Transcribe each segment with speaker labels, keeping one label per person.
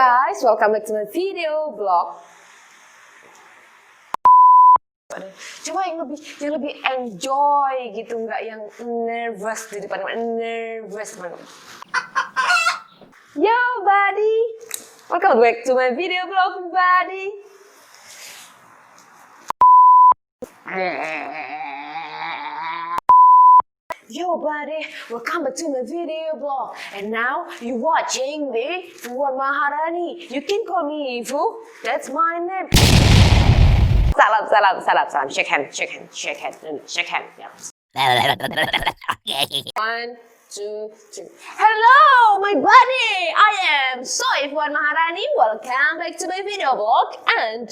Speaker 1: guys, welcome back to my video blog. Coba yang lebih enjoy gitu, nggak yang nervous di depan, nervous banget. Yo buddy, welcome back to my video blog buddy. Yo buddy, welcome back to my video blog. And now you watching me, Fuad Maharani. You can call me Fu, that's my name. Salam. Shake hand. Yeah. 1, 2, 3. Hello, my buddy. I am Soy Fuad Maharani. Welcome back to my video blog. And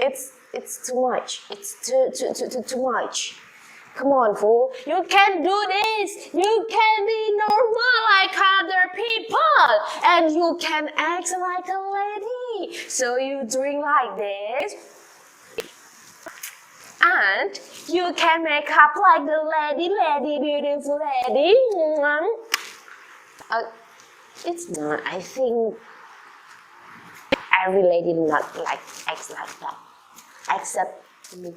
Speaker 1: it's too much. It's too much. Come on, fool. You can do this. You can be normal like other people. And you can act like a lady. So you drink like this. And you can make up like the lady, beautiful lady. It's not. I think every lady not like acts like that. Except me.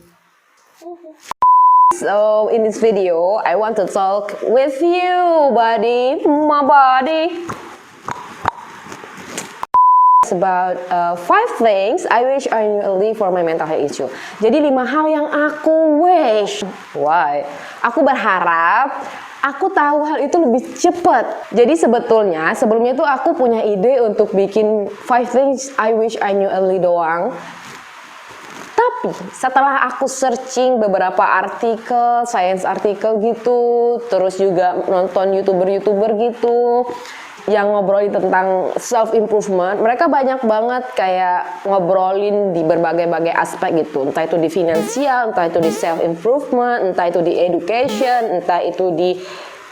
Speaker 1: So in this video, I want to talk with you, buddy, my buddy. It's about 5 things I wish I knew early for my mental health issue. Jadi 5 hal yang aku wish. Why? Aku berharap aku tahu hal itu lebih cepat. Jadi sebelumnya tuh aku punya ide untuk bikin 5 things I wish I knew early doang. Tapi setelah aku searching beberapa artikel, science artikel gitu, terus juga nonton youtuber gitu yang ngobrolin tentang self improvement, mereka banyak banget kayak ngobrolin di berbagai aspek gitu, entah itu di finansial, entah itu di self improvement, entah itu di education, entah itu di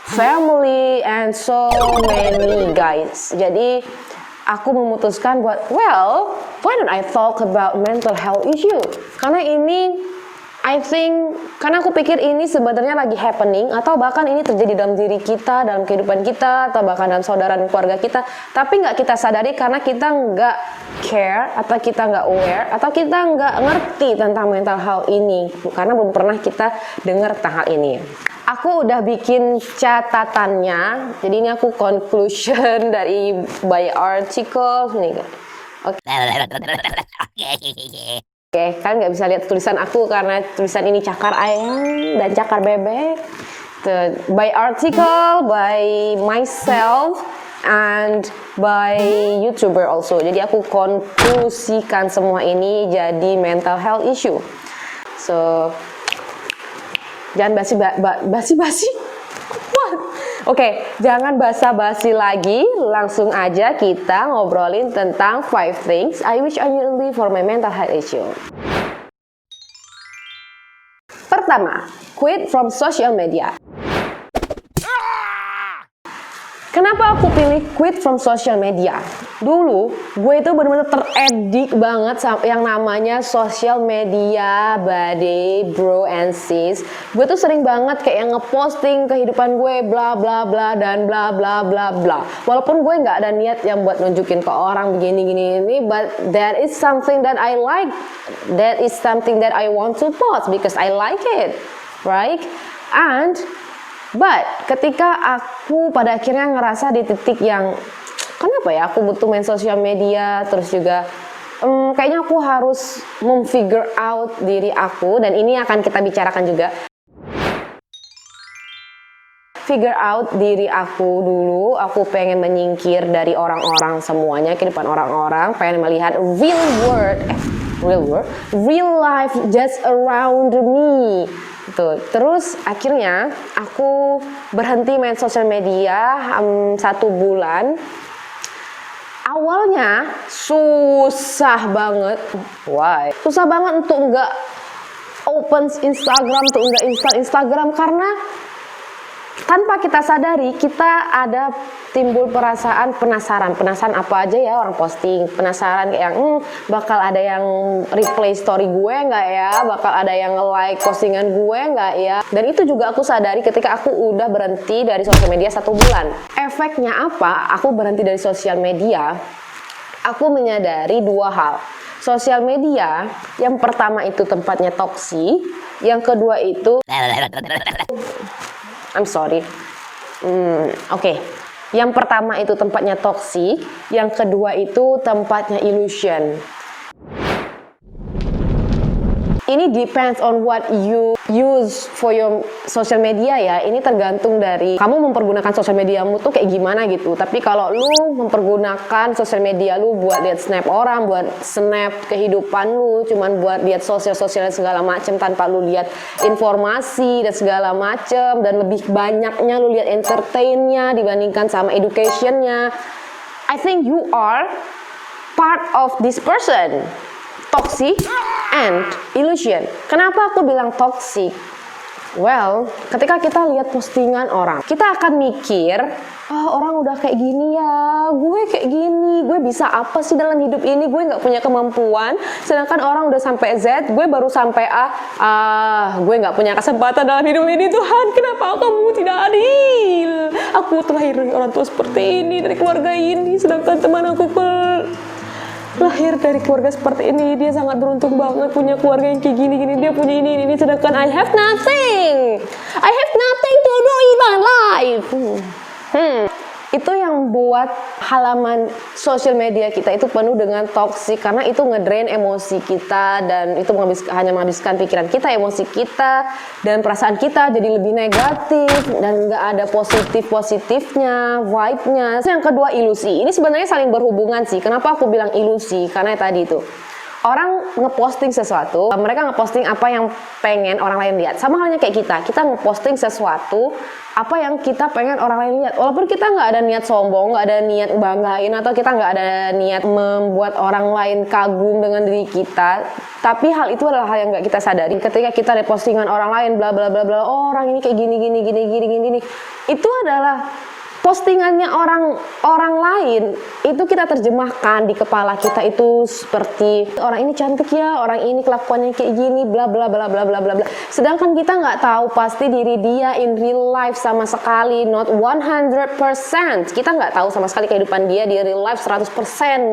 Speaker 1: family, and so many guys. Jadi aku memutuskan buat, why don't I talk about mental health issue? Karena ini, karena aku pikir ini sebenarnya lagi happening, atau bahkan ini terjadi dalam diri kita, dalam kehidupan kita, atau bahkan dalam saudara dan keluarga kita, tapi nggak kita sadari karena kita nggak care, atau kita nggak aware, atau kita nggak ngerti tentang mental health ini, karena belum pernah kita dengar tentang hal ini. Aku udah bikin catatannya, jadi ini aku conclusion dari by article nih. Oke, kalian nggak bisa lihat tulisan aku karena tulisan ini cakar ayam dan cakar bebek. By article, by myself, and by YouTuber also. Jadi aku konklusikan semua ini jadi mental health issue. So jangan basi-basi. Oke, jangan basa-basi lagi. Langsung aja kita ngobrolin tentang 5 things I wish I knew early for my mental health issue. Pertama, quit from social media. Kenapa aku pilih quit from social media? Dulu, gue itu benar-benar teredik banget sama yang namanya social media, buddy, bro, and sis. Gue tuh sering banget kayak ngeposting kehidupan gue, bla bla bla dan bla bla bla bla. Walaupun gue nggak ada niat yang buat nunjukin ke orang begini, but that is something that I like. That is something that I want to post because I like it, right? But ketika aku pada akhirnya ngerasa di titik yang kenapa ya aku butuh main sosial media, terus juga kayaknya aku harus memfigure out diri aku, dan ini akan kita bicarakan juga. Figure out diri aku dulu, aku pengen menyingkir dari orang-orang semuanya, kehidupan orang-orang, pengen melihat real life just around me. Tuh. Terus akhirnya aku berhenti main sosial media 1 bulan. Awalnya susah banget. Why? Susah banget untuk nggak open Instagram, untuk nggak install Instagram, karena tanpa kita sadari kita ada timbul perasaan penasaran apa aja ya orang posting, penasaran kayak yang bakal ada yang replay story gue nggak ya, bakal ada yang like postingan gue nggak ya. Dan itu juga aku sadari ketika aku udah berhenti dari sosial media 1 bulan. Efeknya apa? Aku berhenti dari sosial media, aku menyadari 2 hal. Sosial media yang pertama itu tempatnya toksik, yang kedua itu I'm sorry. Oke. Yang pertama itu tempatnya toksik, yang kedua itu tempatnya illusion. Ini depends on what you use for your social media ya. Ini tergantung dari kamu mempergunakan sosial mediamu tuh kayak gimana gitu. Tapi kalau lu mempergunakan sosial media lu buat lihat snap orang, buat snap kehidupan lu, cuman buat lihat sosial segala macem tanpa lu lihat informasi dan segala macem, dan lebih banyaknya lu lihat entertainnya dibandingkan sama educationnya, I think you are part of this person. Toxic and illusion. Kenapa aku bilang toxic? Well, ketika kita lihat postingan orang, kita akan mikir, orang udah kayak gini ya, gue kayak gini, gue bisa apa sih dalam hidup ini, gue nggak punya kemampuan, sedangkan orang udah sampai Z, gue baru sampai A, gue nggak punya kesempatan dalam hidup ini, Tuhan, kenapa kamu tidak adil? Aku terlahir dari orang tua seperti ini, dari keluarga ini, sedangkan teman aku lahir dari keluarga seperti ini, dia sangat beruntung banget punya keluarga yang kayak gini, dia punya ini, sedangkan I have nothing to do in my life. Itu yang buat halaman sosial media kita itu penuh dengan toksik, karena itu ngedrain emosi kita, dan itu hanya menghabiskan pikiran kita, emosi kita, dan perasaan kita jadi lebih negatif, dan nggak ada positifnya, vibe-nya. Yang kedua, ilusi. Ini sebenarnya saling berhubungan sih. Kenapa aku bilang ilusi? Karena tadi itu orang ngeposting sesuatu, mereka ngeposting apa yang pengen orang lain lihat. Sama halnya kayak kita ngeposting sesuatu apa yang kita pengen orang lain lihat. Walaupun kita nggak ada niat sombong, nggak ada niat banggain, atau kita nggak ada niat membuat orang lain kagum dengan diri kita, tapi hal itu adalah hal yang nggak kita sadari. Ketika kita lihat postingan orang lain, bla bla bla bla, orang ini kayak gini, itu adalah postingannya orang lain, itu kita terjemahkan di kepala kita itu seperti orang ini cantik ya, orang ini kelakuannya kayak gini, bla bla bla bla bla bla bla. Sedangkan kita nggak tahu pasti diri dia in real life sama sekali, not 100%. Kita nggak tahu sama sekali kehidupan dia di real life 100%,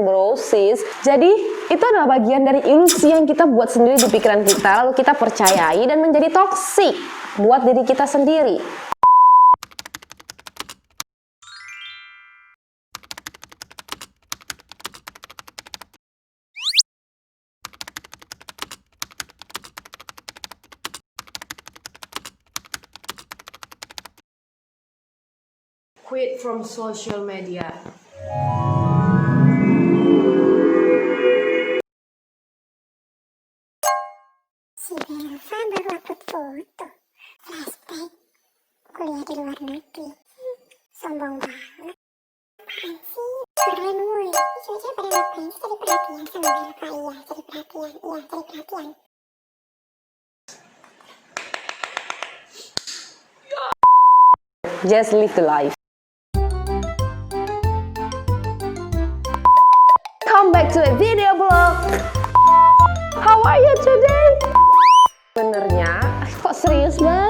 Speaker 1: bro, sis. Jadi itu adalah bagian dari ilusi yang kita buat sendiri di pikiran kita, lalu kita percayai dan menjadi toksik buat diri kita sendiri. Quit from social media.
Speaker 2: Si Belva baru upload foto. Flashback kuliah di luar negeri. Sombong banget. Apaan sih? Keren woy. Cewek-cewek pada ngapain sih jadi perhatian sama Belva? Iya, jadi perhatian.
Speaker 1: Just live the life. Come back to a video blog. How are you today? Benernya, kok serius banget?